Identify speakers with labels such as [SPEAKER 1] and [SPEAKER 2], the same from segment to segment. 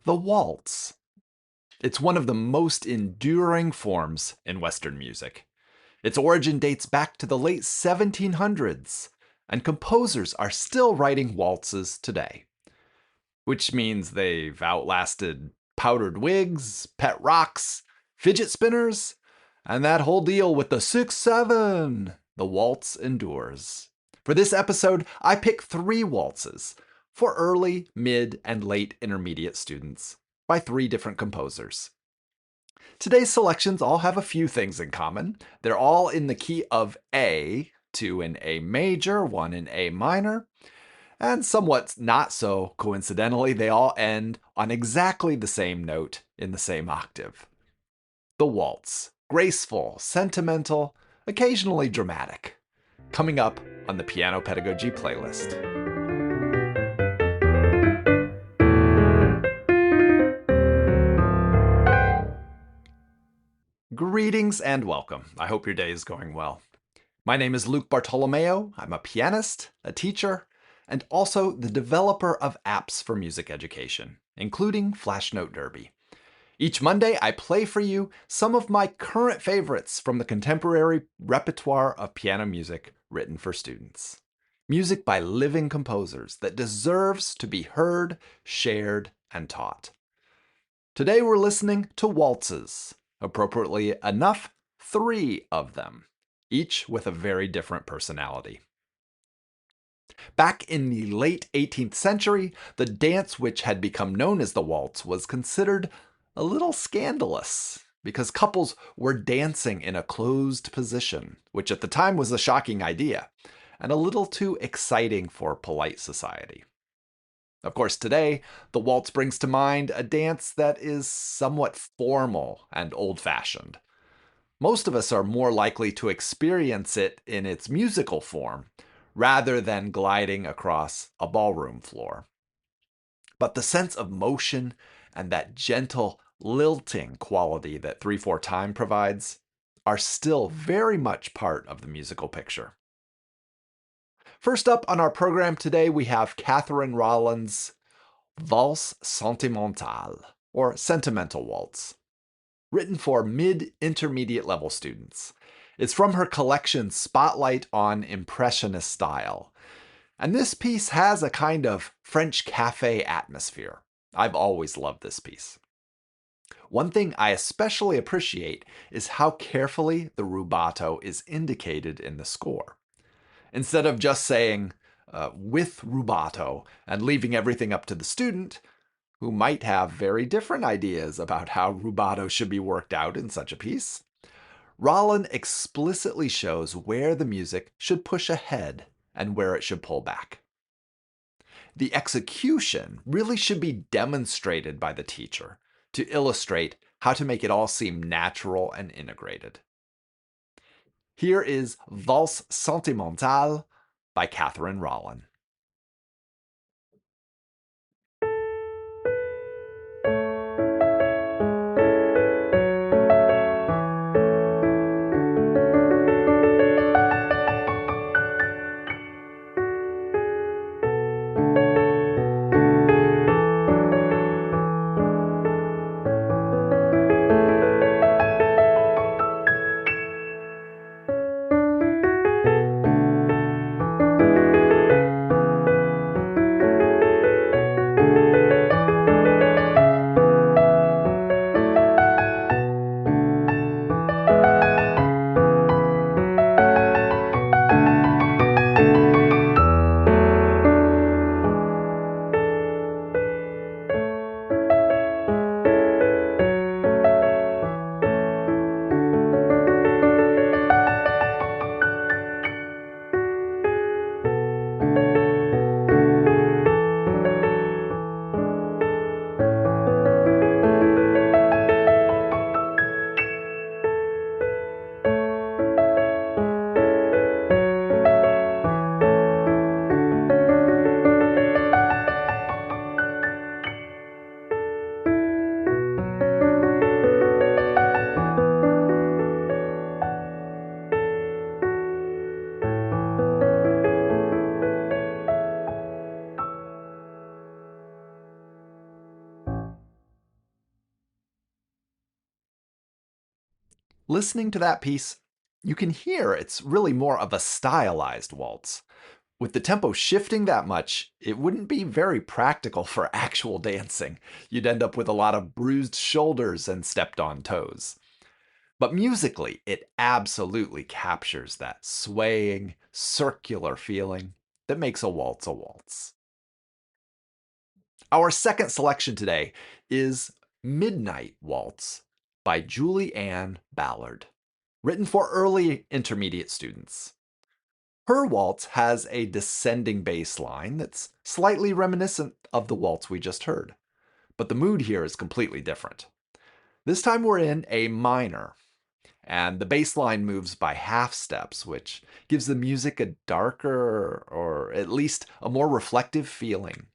[SPEAKER 1] the waltz. It's one of the most enduring forms in Western music. Its origin dates back to the late 1700s, and composers are still writing waltzes today, which means they've outlasted powdered wigs, pet rocks, fidget spinners, and that whole deal with the 6/7. The waltz endures. For this episode, I pick 3 waltzes for early, mid, and late intermediate students by 3 different composers. Today's selections all have a few things in common. They're all in the key of A, 2 in A major, 1 in A minor, and somewhat not so coincidentally, they all end on exactly the same note in the same octave. The waltz, graceful, sentimental, occasionally dramatic. Coming up on the Piano Pedagogy playlist. Greetings and welcome. I hope your day is going well. My name is Luke Bartolomeo. I'm a pianist, a teacher, and also the developer of apps for music education, including Flash Note Derby. Each Monday, I play for you some of my current favorites from the contemporary repertoire of piano music written for students. Music by living composers that deserves to be heard, shared, and taught. Today we're listening to waltzes, appropriately enough, 3 of them, each with a very different personality. Back in the late 18th century, the dance which had become known as the waltz was considered a little scandalous because couples were dancing in a closed position, which at the time was a shocking idea, and a little too exciting for polite society. Of course, today, the waltz brings to mind a dance that is somewhat formal and old-fashioned. Most of us are more likely to experience it in its musical form, rather than gliding across a ballroom floor. But the sense of motion and that gentle lilting quality that 3/4 time provides are still very much part of the musical picture. First up on our program today, we have Catherine Rollin's Valse Sentimentale, or Sentimental Waltz, written for mid-intermediate level students. It's from her collection Spotlight on Impressionist Style. And this piece has a kind of French cafe atmosphere. I've always loved this piece. One thing I especially appreciate is how carefully the rubato is indicated in the score. Instead of just saying with rubato and leaving everything up to the student, who might have very different ideas about how rubato should be worked out in such a piece, Rollin explicitly shows where the music should push ahead and where it should pull back. The execution really should be demonstrated by the teacher to illustrate how to make it all seem natural and integrated. Here is Valse Sentimentale by Catherine Rollin. Listening to that piece, you can hear it's really more of a stylized waltz. With the tempo shifting that much, it wouldn't be very practical for actual dancing. You'd end up with a lot of bruised shoulders and stepped on toes. But musically, it absolutely captures that swaying, circular feeling that makes a waltz a waltz. Our second selection today is Midnight Waltz by Julie Ann Ballard, written for early intermediate students. Her waltz has a descending bass line that's slightly reminiscent of the waltz we just heard, but the mood here is completely different. This time we're in A minor, and the bass line moves by half steps, which gives the music a darker, or at least a more reflective feeling.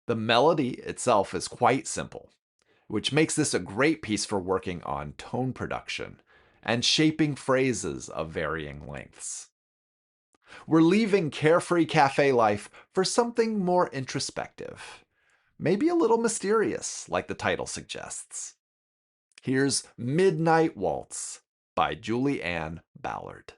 [SPEAKER 1] The melody itself is quite simple, which makes this a great piece for working on tone production and shaping phrases of varying lengths. We're leaving carefree cafe life for something more introspective, maybe a little mysterious, like the title suggests. Here's Midnight Waltz by Julie Ann Ballard.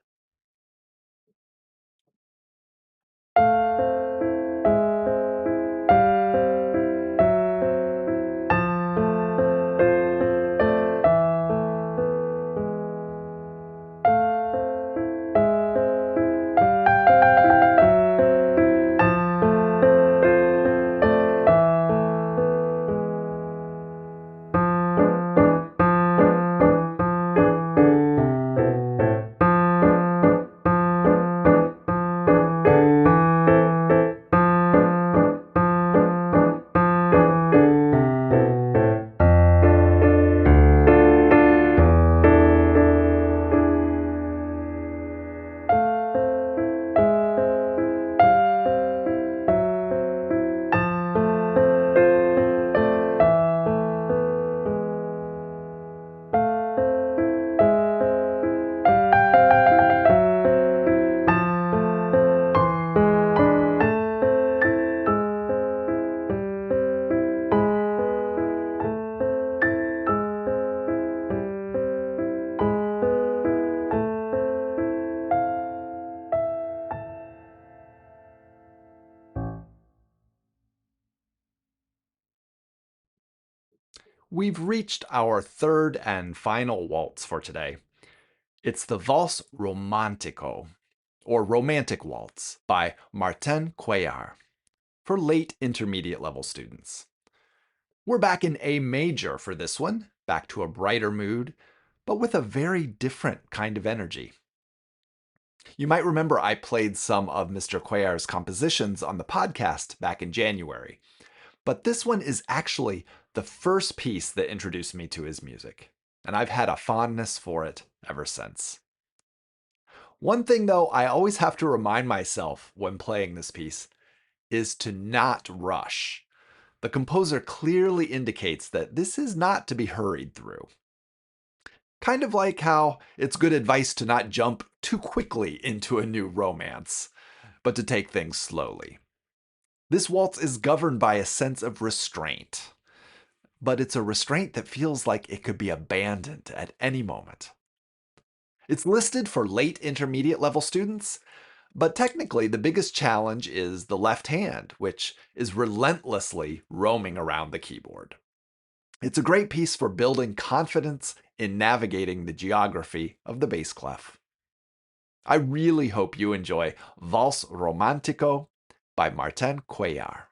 [SPEAKER 1] We've reached our third and final waltz for today. It's the Valse Romantico, or Romantic Waltz, by Martin Cuellar, for late intermediate level students. We're back in A major for this one, back to a brighter mood, but with a very different kind of energy. You might remember I played some of Mr. Cuellar's compositions on the podcast back in January, but this one is actually the first piece that introduced me to his music, and I've had a fondness for it ever since. One thing, though, I always have to remind myself when playing this piece is to not rush. The composer clearly indicates that this is not to be hurried through. Kind of like how it's good advice to not jump too quickly into a new romance, but to take things slowly. This waltz is governed by a sense of restraint, but it's a restraint that feels like it could be abandoned at any moment. It's listed for late intermediate level students, but technically the biggest challenge is the left hand, which is relentlessly roaming around the keyboard. It's a great piece for building confidence in navigating the geography of the bass clef. I really hope you enjoy Valse Romantico by Martin Cuellar.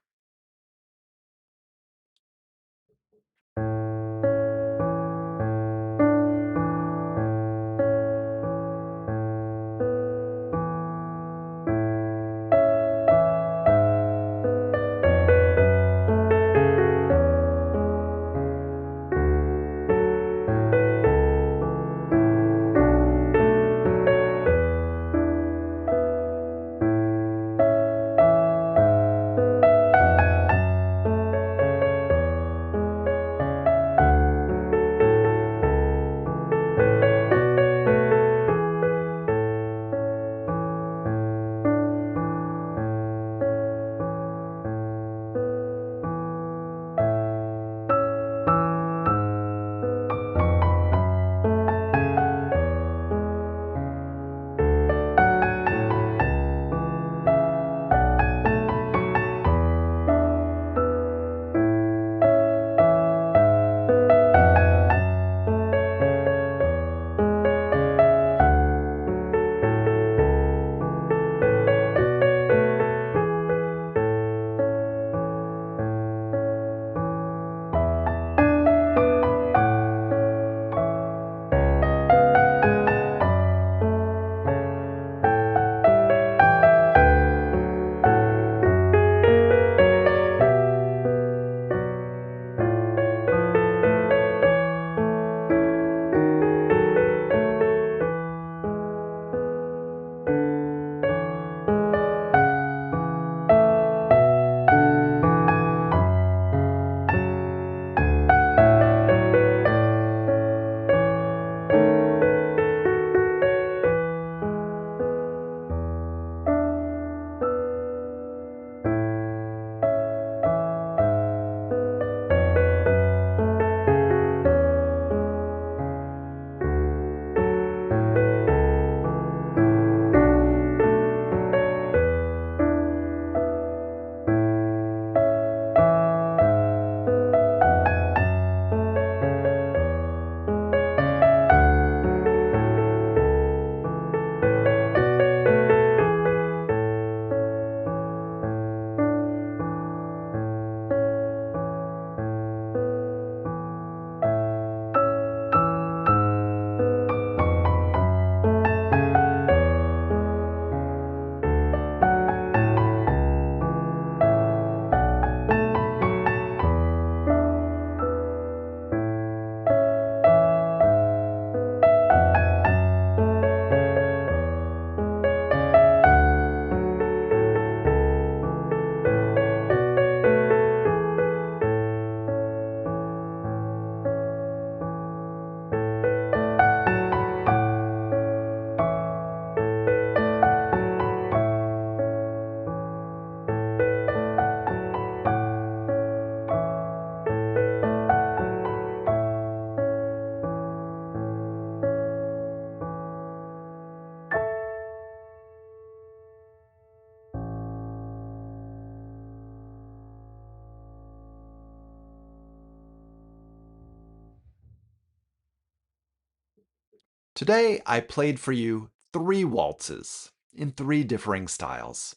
[SPEAKER 1] Today, I played for you 3 waltzes in 3 differing styles.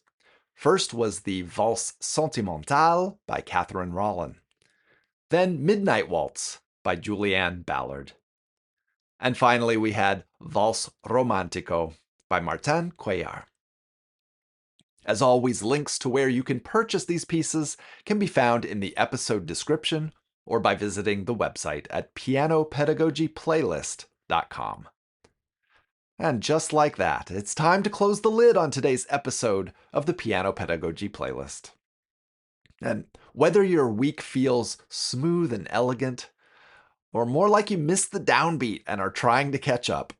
[SPEAKER 1] First was the Valse Sentimentale by Catherine Rollin. Then Midnight Waltz by Julie Ann Ballard. And finally, we had Valse Romantico by Martin Cuellar. As always, links to where you can purchase these pieces can be found in the episode description or by visiting the website at pianopedagogyplaylist.com. And just like that, it's time to close the lid on today's episode of the Piano Pedagogy Playlist. And whether your week feels smooth and elegant, or more like you missed the downbeat and are trying to catch up,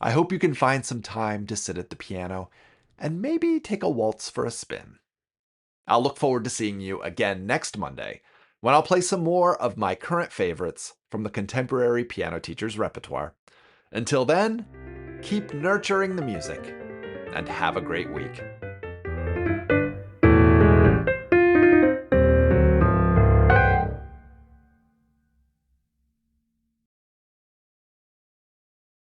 [SPEAKER 1] I hope you can find some time to sit at the piano and maybe take a waltz for a spin. I'll look forward to seeing you again next Monday when I'll play some more of my current favorites from the contemporary piano teacher's repertoire. Until then, keep nurturing the music and have a great week.